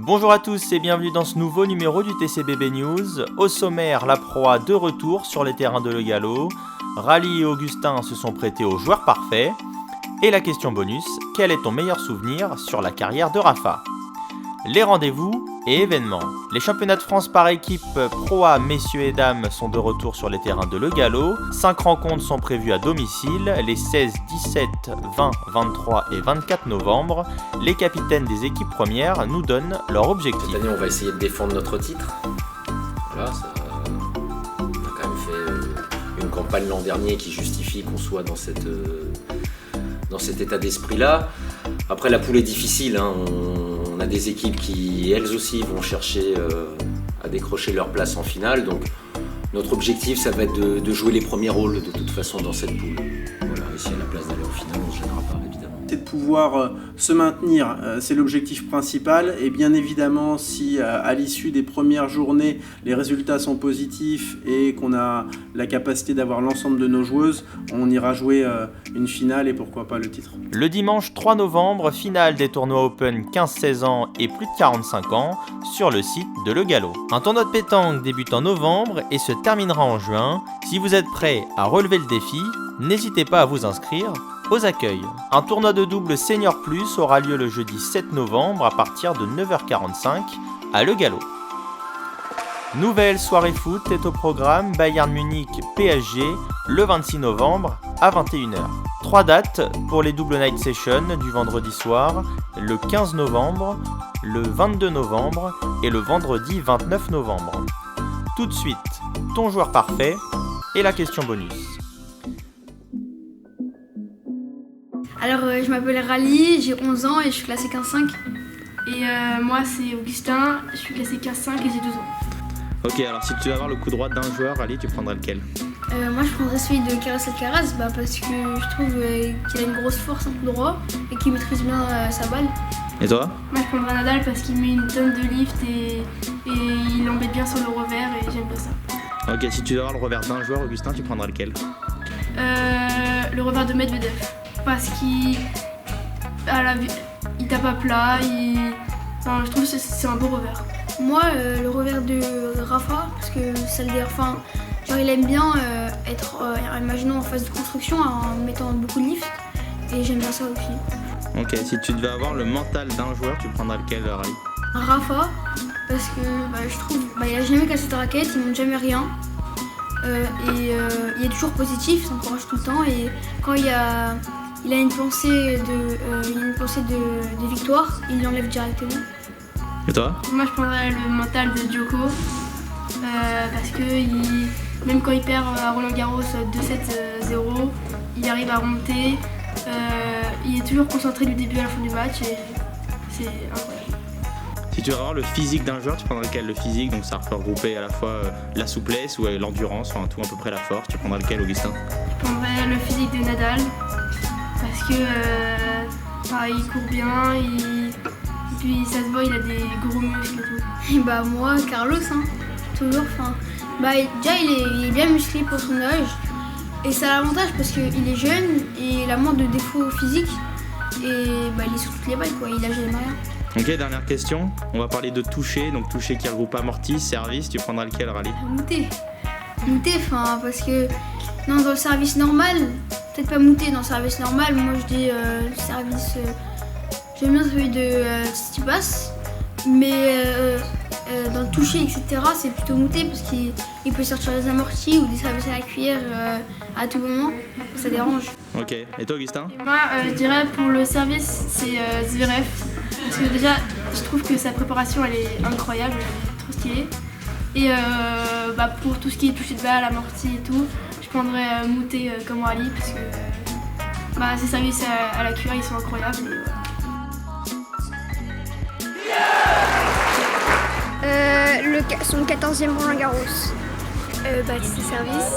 Bonjour à tous et bienvenue dans ce nouveau numéro du TCBB News. Au sommaire, la proie de retour sur les terrains de Le Gallo. Rally et Augustin se sont prêtés aux joueurs parfaits. Et la question bonus, quel est ton meilleur souvenir sur la carrière de Rafa ? Les rendez-vous et événements. Les championnats de France par équipe Pro A messieurs et dames sont de retour sur les terrains de Le Gallo. 5 rencontres sont prévues à domicile, les 16, 17, 20, 23 et 24 novembre. Les capitaines des équipes premières nous donnent leur objectif. Cette année, on va essayer de défendre notre titre. Voilà, on a quand même fait une campagne l'an dernier qui justifie qu'on soit dans cet état d'esprit-là. Après, la poule est difficile, hein. On a des équipes qui, elles aussi, vont chercher à décrocher leur place en finale. Donc, notre objectif, ça va être de jouer les premiers rôles, de toute façon, dans cette poule. Voilà, et s'il y a la place d'aller en finale, on ne se gênera pas, évidemment. C'est de pouvoir se maintenir, c'est l'objectif principal. Et bien évidemment, si à l'issue des premières journées, les résultats sont positifs et qu'on a la capacité d'avoir l'ensemble de nos joueuses, on ira jouer une finale et pourquoi pas le titre. Le dimanche 3 novembre, finale des tournois Open 15-16 ans et plus de 45 ans sur le site de Le Gallo. Un tournoi de pétanque débute en novembre et se terminera en juin. Si vous êtes prêts à relever le défi, n'hésitez pas à vous inscrire aux accueils. Un tournoi de double Senior Plus aura lieu le jeudi 7 novembre à partir de 9h45 à Le Gallo. Nouvelle soirée foot est au programme Bayern Munich PSG le 26 novembre à 21h. 3 dates pour les double night sessions du vendredi soir, le 15 novembre, le 22 novembre et le vendredi 29 novembre. Tout de suite, ton joueur parfait et la question bonus. Alors je m'appelle Rally, j'ai 11 ans et je suis classé 15-5. Et moi c'est Augustin, je suis classé 15-5 et j'ai 2 ans. Ok, alors si tu veux avoir le coup droit d'un joueur, Ali, tu prendrais lequel ? Moi je prendrais celui de Carlos Alcaraz parce que je trouve qu'il a une grosse force en coup droit et qu'il maîtrise bien sa balle. Et toi ? Moi je prendrais Nadal parce qu'il met une tonne de lift et il embête bien sur le revers et j'aime bien ça. Ok, si tu veux avoir le revers d'un joueur, Augustin, tu prendras lequel ? Le revers de Medvedev parce qu'il tape à plat, je trouve que c'est un beau revers. Moi le revers de Rafa parce que ça le enfin, genre il aime bien être imaginons en phase de construction en mettant beaucoup de lift et j'aime bien ça aussi. Ok, si tu devais avoir le mental d'un joueur, tu prendras lequel, Rally ? Rafa parce que je trouve il a jamais cassé de raquette, il monte jamais rien. Il est toujours positif, il s'encourage tout le temps et quand il a une pensée de victoire, il l'enlève directement. Et toi ? Moi je prendrais le mental de Djoko parce que même quand il perd à Roland Garros 2-7-0, il arrive à remonter, il est toujours concentré du début à la fin du match et c'est incroyable. Si tu veux avoir le physique d'un joueur, tu prendras lequel ? Le physique, donc ça peut regrouper à la fois la souplesse ou l'endurance, enfin tout à peu près la force. Tu prendras lequel, Augustin ? Je prendrais le physique de Nadal parce que il court bien, et puis ça se voit, il a des gros muscles et tout. Et moi Carlos, toujours. Déjà il est bien musclé pour son âge et ça a l'avantage parce qu'il est jeune et il a moins de défauts physiques et il est sur toutes les balles quoi, il a jamais rien. Ok, dernière question, on va parler de toucher, donc toucher qui regroupe amorti, service, tu prendras lequel, Rally ? Mouter, parce que dans le service normal, peut-être pas mouter dans le service normal, moi je dis le service, j'aime bien celui de Tsitsipas, mais dans le toucher etc c'est plutôt mouter parce qu'il peut sortir des amortis ou des services à la cuillère à tout moment, ça dérange. Ok, et toi Augustin ? Et moi je dirais pour le service c'est Zverev. Parce que déjà, je trouve que sa préparation, elle est incroyable, elle est trop stylée. Et pour tout ce qui est touché de balle, amorti et tout, je prendrais Moutet comme Rally parce que ses services à la cuillère, ils sont incroyables. Son 14e Roland Garros. Ses services.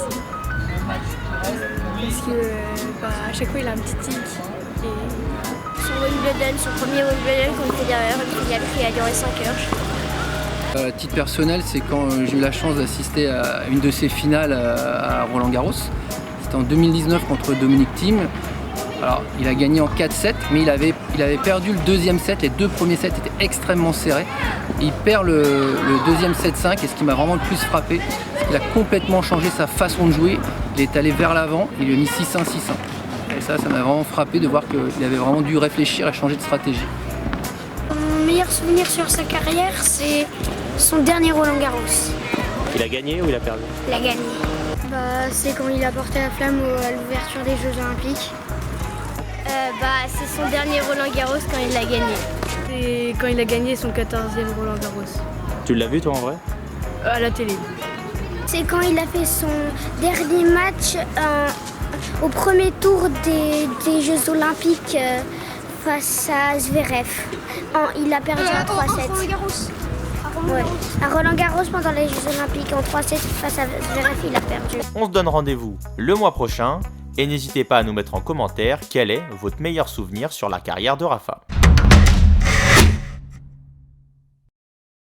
Parce que à chaque fois, il a un petit tic. Son Wimbledon, son premier Wimbledon contre Federer, qui a duré 5 heures. À titre personnel, c'est quand j'ai eu la chance d'assister à une de ses finales à Roland Garros. C'était en 2019 contre Dominic Thiem. Alors, il a gagné en 4-7, mais il avait perdu le deuxième set. Les deux premiers sets étaient extrêmement serrés. Il perd le deuxième 7-5, et ce qui m'a vraiment le plus frappé, c'est qu'il a complètement changé sa façon de jouer. Il est allé vers l'avant, il lui a mis 6-1, 6-1. Et ça m'a vraiment frappé de voir qu'il avait vraiment dû réfléchir et changer de stratégie. Mon meilleur souvenir sur sa carrière, c'est son dernier Roland-Garros. Il a gagné ou il a perdu? Il a gagné. C'est quand il a porté la flamme à l'ouverture des Jeux Olympiques. C'est son dernier Roland-Garros quand il l'a gagné. C'est quand il a gagné son 14e Roland-Garros. Tu l'as vu toi en vrai? À la télé. C'est quand il a fait son dernier match au premier tour des Jeux Olympiques face à Zverev. Il a perdu en 3-7. Ouais. À Roland-Garros pendant les Jeux Olympiques en 3-7 face à Zverev, il a perdu. On se donne rendez-vous le mois prochain et n'hésitez pas à nous mettre en commentaire quel est votre meilleur souvenir sur la carrière de Rafa.